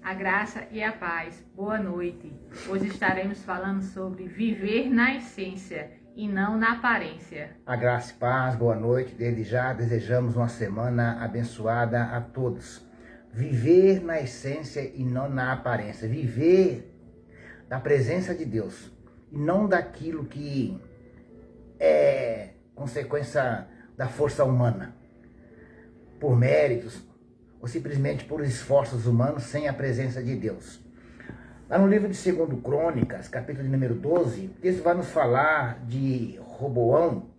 A graça e a paz. Boa noite. Hoje estaremos falando sobre viver na essência e não na aparência. A graça e paz, boa noite. Desde já desejamos uma semana abençoada a todos. Viver na essência e não na aparência. Viver da presença de Deus e não daquilo que é consequência da força humana, por méritos ou simplesmente por esforços humanos sem a presença de Deus. Lá no livro de 2 Crônicas, capítulo de número 12, isso vai nos falar de Roboão,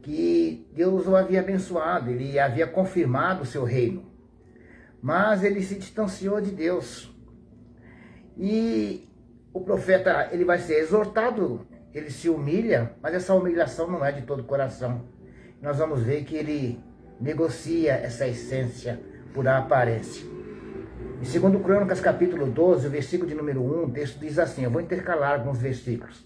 que Deus o havia abençoado, ele havia confirmado o seu reino, mas ele se distanciou de Deus. E o profeta, ele vai ser exortado, ele se humilha, mas essa humilhação não é de todo o coração. Nós vamos ver que ele negocia essa essência por a aparência. Em 2 Crônicas, capítulo 12, o versículo de número 1, o texto diz assim, eu vou intercalar alguns versículos.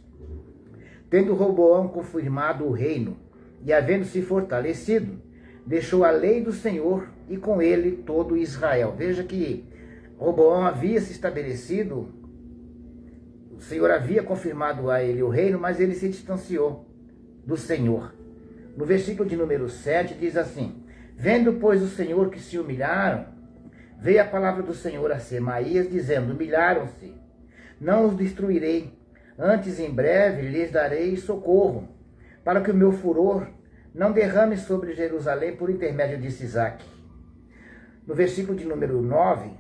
Tendo Roboão confirmado o reino, e havendo se fortalecido, deixou a lei do Senhor, e com ele todo Israel. Veja que Roboão havia se estabelecido, o Senhor havia confirmado a ele o reino, mas ele se distanciou do Senhor. No versículo de número 7 diz assim, vendo, pois, o Senhor que se humilharam, veio a palavra do Senhor a Semaías, dizendo, humilharam-se, não os destruirei, antes em breve lhes darei socorro, para que o meu furor não derrame sobre Jerusalém por intermédio de Sisaque. No versículo de número 9,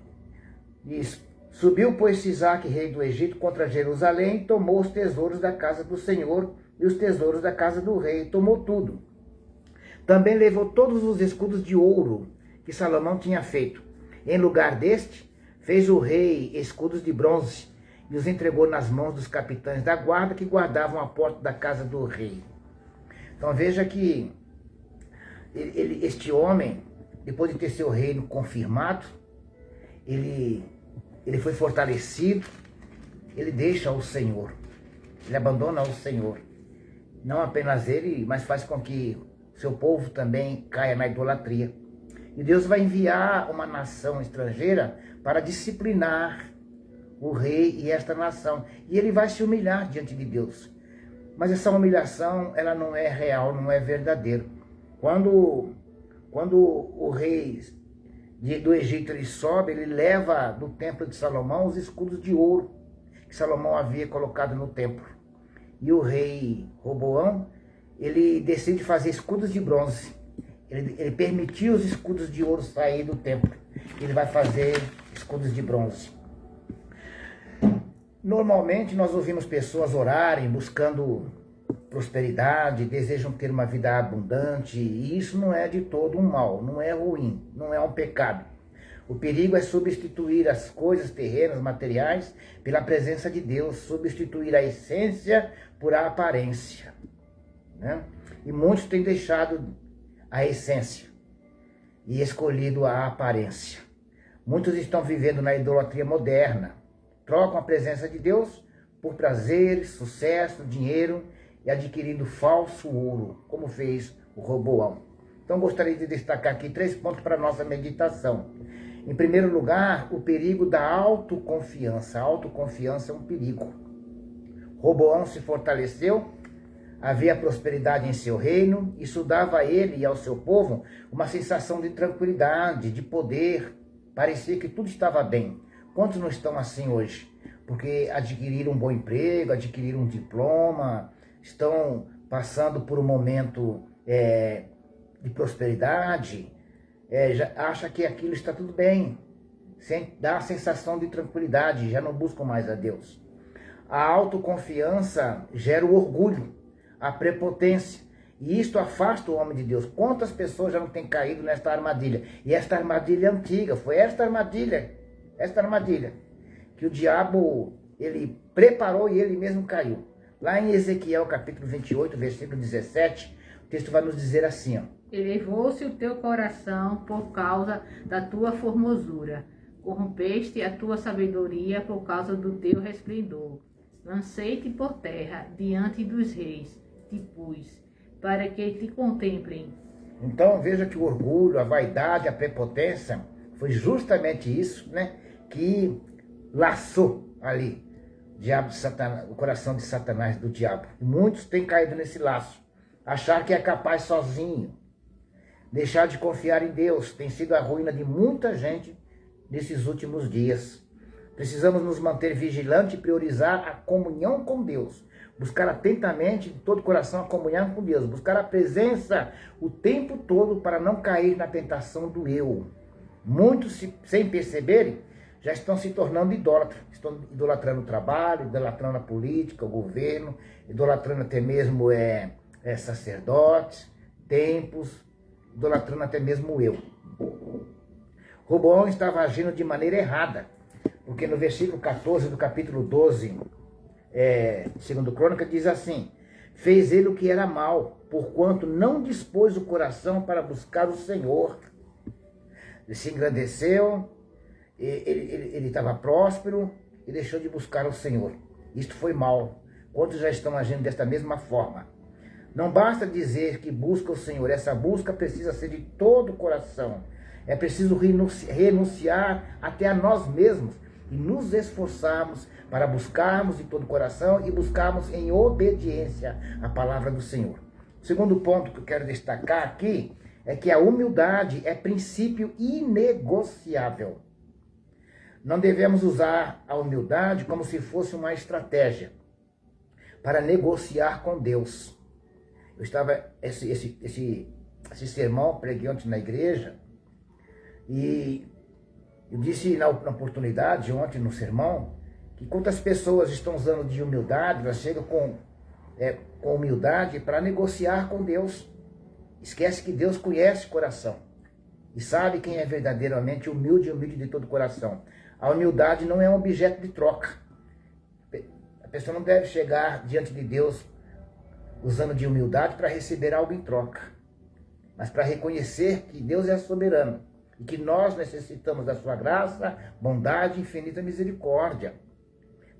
diz, subiu, pois, Sisaque, rei do Egito, contra Jerusalém, e tomou os tesouros da casa do Senhor e os tesouros da casa do rei, tomou tudo. Também levou todos os escudos de ouro que Salomão tinha feito. Em lugar deste, fez o rei escudos de bronze e os entregou nas mãos dos capitães da guarda que guardavam a porta da casa do rei. Então veja que este homem, depois de ter seu reino confirmado, ele foi fortalecido, ele deixa o Senhor, ele abandona o Senhor. Não apenas ele, mas faz com que seu povo também caia na idolatria. E Deus vai enviar uma nação estrangeira para disciplinar o rei e esta nação. E ele vai se humilhar diante de Deus. Mas essa humilhação, ela não é real, não é verdadeira. Quando o rei do Egito ele sobe, ele leva do templo de Salomão os escudos de ouro que Salomão havia colocado no templo. E o rei Roboão, ele decide fazer escudos de bronze. Ele permitiu os escudos de ouro sair do templo. Ele vai fazer escudos de bronze. Normalmente nós ouvimos pessoas orarem, buscando prosperidade, desejam ter uma vida abundante. E isso não é de todo um mal, não é ruim, não é um pecado. O perigo é substituir as coisas terrenas, materiais, pela presença de Deus. Substituir a essência por a aparência, né? E muitos têm deixado a essência e escolhido a aparência. Muitos estão vivendo na idolatria moderna. Trocam a presença de Deus por prazer, sucesso, dinheiro e adquirindo falso ouro, como fez o Roboão. Então gostaria de destacar aqui 3 pontos para a nossa meditação. Em primeiro lugar, o perigo da autoconfiança. A autoconfiança é um perigo. Roboão se fortaleceu, havia prosperidade em seu reino, isso dava a ele e ao seu povo uma sensação de tranquilidade, de poder. Parecia que tudo estava bem. Quantos não estão assim hoje? Porque adquiriram um bom emprego, adquiriram um diploma, estão passando por um momento de prosperidade, já acha que aquilo está tudo bem, dá a sensação de tranquilidade, já não buscam mais a Deus. A autoconfiança gera o orgulho, a prepotência, e isto afasta o homem de Deus. Quantas pessoas já não têm caído nesta armadilha? E esta armadilha é antiga, foi esta armadilha que o diabo, ele preparou e ele mesmo caiu. Lá em Ezequiel capítulo 28, versículo 17, o texto vai nos dizer assim, ó, elevou-se o teu coração por causa da tua formosura, corrompeste a tua sabedoria por causa do teu resplendor. Lancei-te por terra diante dos reis, te pus, para que te contemplem. Então veja que o orgulho, a vaidade, a prepotência, foi justamente isso, né, que laçou ali o coração de Satanás, do diabo. Muitos têm caído nesse laço, achar que é capaz sozinho, deixar de confiar em Deus, tem sido a ruína de muita gente nesses últimos dias. Precisamos nos manter vigilantes e priorizar a comunhão com Deus, buscar atentamente de todo o coração a comunhão com Deus, buscar a presença o tempo todo para não cair na tentação do eu. Muitos, sem perceberem, já estão se tornando idólatras, estão idolatrando o trabalho, idolatrando a política, o governo, idolatrando até mesmo sacerdotes, templos, idolatrando até mesmo o eu. Roboão estava agindo de maneira errada, porque no versículo 14 do capítulo 12, segundo Crônica, diz assim: fez ele o que era mal, porquanto não dispôs o coração para buscar o Senhor. Ele se engrandeceu, ele estava próspero e deixou de buscar o Senhor. Isto foi mal. Quantos já estão agindo desta mesma forma? Não basta dizer que busca o Senhor, essa busca precisa ser de todo o coração. É preciso renunciar até a nós mesmos e nos esforçarmos para buscarmos de todo o coração e buscarmos em obediência a palavra do Senhor. O segundo ponto que eu quero destacar aqui é que a humildade é princípio inegociável. Não devemos usar a humildade como se fosse uma estratégia para negociar com Deus. Eu estava, esse sermão preguei ontem na igreja, e eu disse na oportunidade, ontem no sermão, que quantas pessoas estão usando de humildade, elas chegam com humildade para negociar com Deus. Esquece que Deus conhece o coração e sabe quem é verdadeiramente humilde e humilde de todo o coração. A humildade não é um objeto de troca. A pessoa não deve chegar diante de Deus usando de humildade para receber algo em troca, mas para reconhecer que Deus é soberano e que nós necessitamos da sua graça, bondade e infinita misericórdia.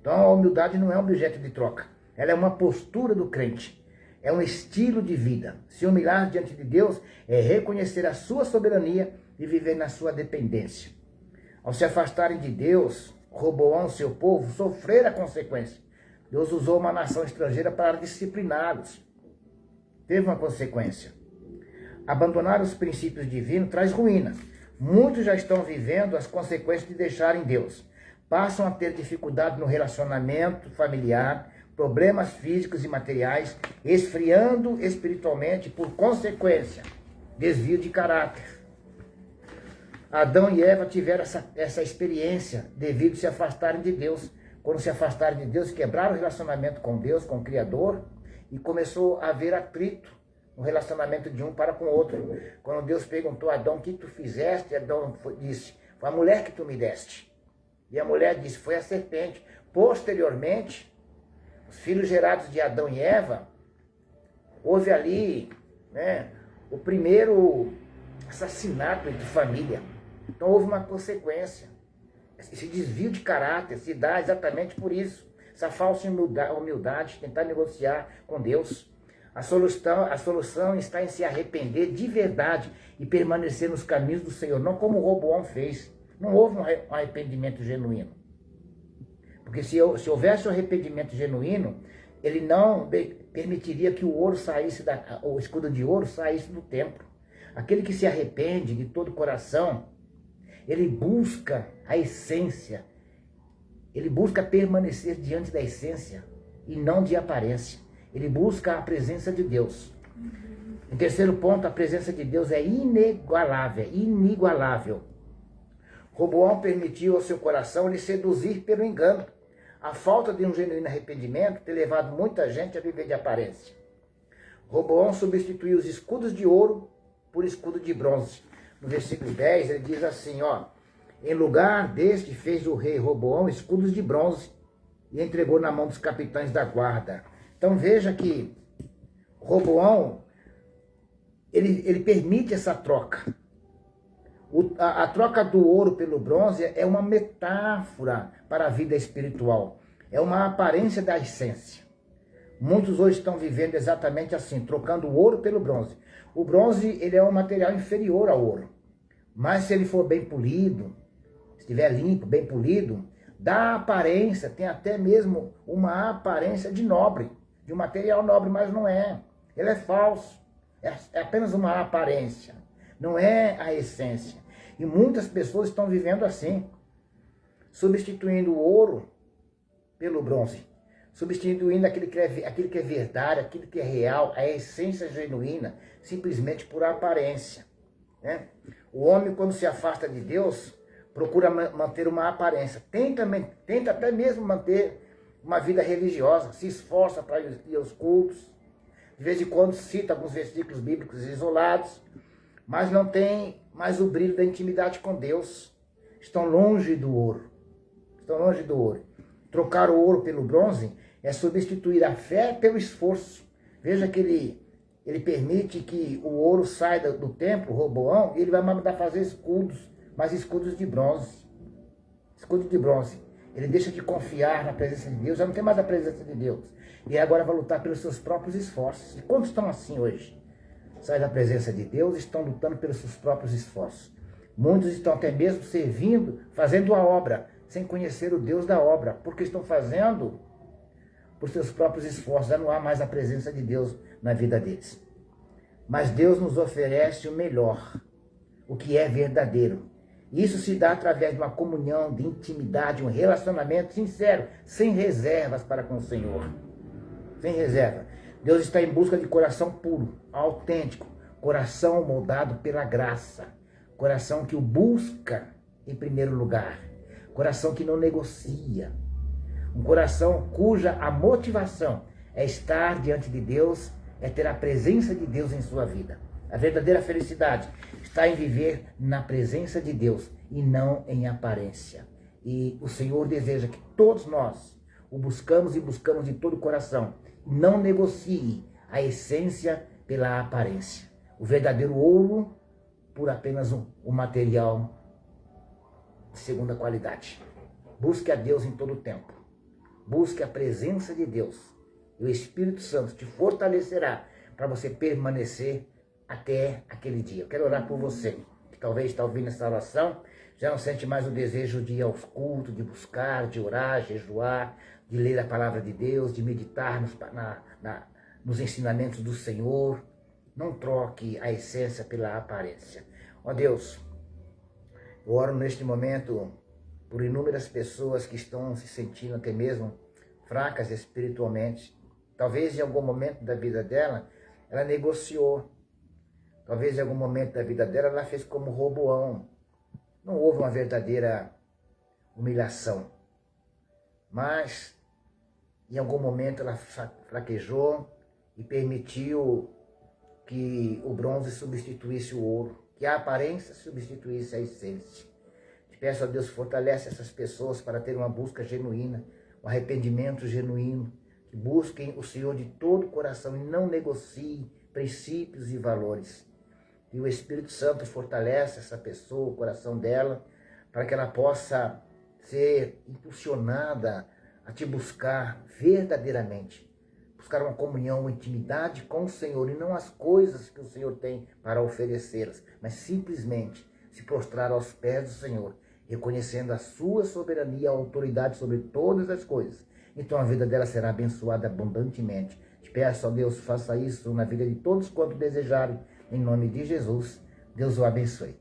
Então a humildade não é um objeto de troca, ela é uma postura do crente, é um estilo de vida. Se humilhar diante de Deus é reconhecer a sua soberania e viver na sua dependência. Ao se afastarem de Deus, Roboão, seu povo, sofreram a consequência. Deus usou uma nação estrangeira para discipliná-los. Teve uma consequência. Abandonar os princípios divinos traz ruína. Muitos já estão vivendo as consequências de deixarem Deus. Passam a ter dificuldade no relacionamento familiar, problemas físicos e materiais, esfriando espiritualmente, por consequência, desvio de caráter. Adão e Eva tiveram essa experiência devido a se afastarem de Deus. Quando se afastaram de Deus, quebraram o relacionamento com Deus, com o Criador, e começou a haver atrito no relacionamento de um para com o outro. Quando Deus perguntou a Adão: o que tu fizeste? Adão disse: foi a mulher que tu me deste. E a mulher disse: foi a serpente. Posteriormente, os filhos gerados de Adão e Eva, houve ali o primeiro assassinato entre família. Então houve uma consequência. Esse desvio de caráter se dá exatamente por isso. Essa falsa humildade, tentar negociar com Deus. A solução está em se arrepender de verdade e permanecer nos caminhos do Senhor, não como Roboão fez. Não houve um arrependimento genuíno. Porque se houvesse um arrependimento genuíno, ele não permitiria que o escudo de ouro saísse do templo. Aquele que se arrepende de todo o coração, ele busca a essência. Ele busca permanecer diante da essência e não de aparência. Ele busca a presença de Deus. Em terceiro ponto, a presença de Deus é inigualável. Roboão permitiu ao seu coração lhe seduzir pelo engano. A falta de um genuíno arrependimento tem levado muita gente a viver de aparência. Roboão substituiu os escudos de ouro por escudo de bronze. No versículo 10, ele diz assim, em lugar deste fez o rei Roboão escudos de bronze e entregou na mão dos capitães da guarda. Então veja que Roboão, ele permite essa troca. A troca do ouro pelo bronze é uma metáfora para a vida espiritual. É uma aparência da essência. Muitos hoje estão vivendo exatamente assim, trocando o ouro pelo bronze. O bronze ele é um material inferior ao ouro. Mas se ele for bem polido, estiver limpo, bem polido, dá aparência, tem até mesmo uma aparência de nobre, de um material nobre, mas não é. Ele é falso, é apenas uma aparência, não é a essência. E muitas pessoas estão vivendo assim, substituindo o ouro pelo bronze, substituindo aquilo que é verdade, aquilo que é real, a essência genuína, simplesmente por aparência, né? O homem, quando se afasta de Deus, procura manter uma aparência, tenta até mesmo manter uma vida religiosa, se esforça para ir aos cultos, de vez em quando cita alguns versículos bíblicos isolados, mas não tem mais o brilho da intimidade com Deus. Estão longe do ouro. Estão longe do ouro. Trocar o ouro pelo bronze é substituir a fé pelo esforço. Veja que ele permite que o ouro saia do templo, Roboão, e ele vai mandar fazer escudos, mas escudos de bronze. Escudo de bronze. Ele deixa de confiar na presença de Deus, já não tem mais a presença de Deus. E agora vai lutar pelos seus próprios esforços. E quantos estão assim hoje? Saem da presença de Deus e estão lutando pelos seus próprios esforços. Muitos estão até mesmo servindo, fazendo a obra, sem conhecer o Deus da obra, porque estão fazendo por seus próprios esforços. Já não há mais a presença de Deus na vida deles. Mas Deus nos oferece o melhor, o que é verdadeiro. Isso se dá através de uma comunhão, de intimidade, um relacionamento sincero, sem reservas para com o Senhor. Sem reserva. Deus está em busca de coração puro, autêntico, coração moldado pela graça, coração que o busca em primeiro lugar, coração que não negocia, um coração cuja a motivação é estar diante de Deus, é ter a presença de Deus em sua vida. A verdadeira felicidade está em viver na presença de Deus e não em aparência. E o Senhor deseja que todos nós o buscamos e buscamos de todo o coração. Não negocie a essência pela aparência. O verdadeiro ouro por apenas um material de segunda qualidade. Busque a Deus em todo o tempo. Busque a presença de Deus. E o Espírito Santo te fortalecerá para você permanecer até aquele dia. Eu quero orar por você, que talvez está ouvindo essa oração, já não sente mais o desejo de ir aos cultos, de buscar, de orar, jejuar, de ler a palavra de Deus, de meditar nos ensinamentos do Senhor. Não troque a essência pela aparência. Ó Deus, eu oro neste momento por inúmeras pessoas que estão se sentindo até mesmo fracas espiritualmente. Talvez em algum momento da vida dela, ela negociou. Talvez em algum momento da vida dela, ela fez como Roboão. Não houve uma verdadeira humilhação. Mas, em algum momento, ela fraquejou e permitiu que o bronze substituísse o ouro, que a aparência substituísse a essência. Te peço a Deus, fortalece essas pessoas para ter uma busca genuína, um arrependimento genuíno, que busquem o Senhor de todo o coração e não negociem princípios e valores. E o Espírito Santo fortalece essa pessoa, o coração dela, para que ela possa ser impulsionada a te buscar verdadeiramente. Buscar uma comunhão, uma intimidade com o Senhor, e não as coisas que o Senhor tem para oferecê-las, mas simplesmente se prostrar aos pés do Senhor, reconhecendo a sua soberania e a autoridade sobre todas as coisas. Então a vida dela será abençoada abundantemente. Te peço, ó Deus, faça isso na vida de todos quanto desejarem. Em nome de Jesus, Deus o abençoe.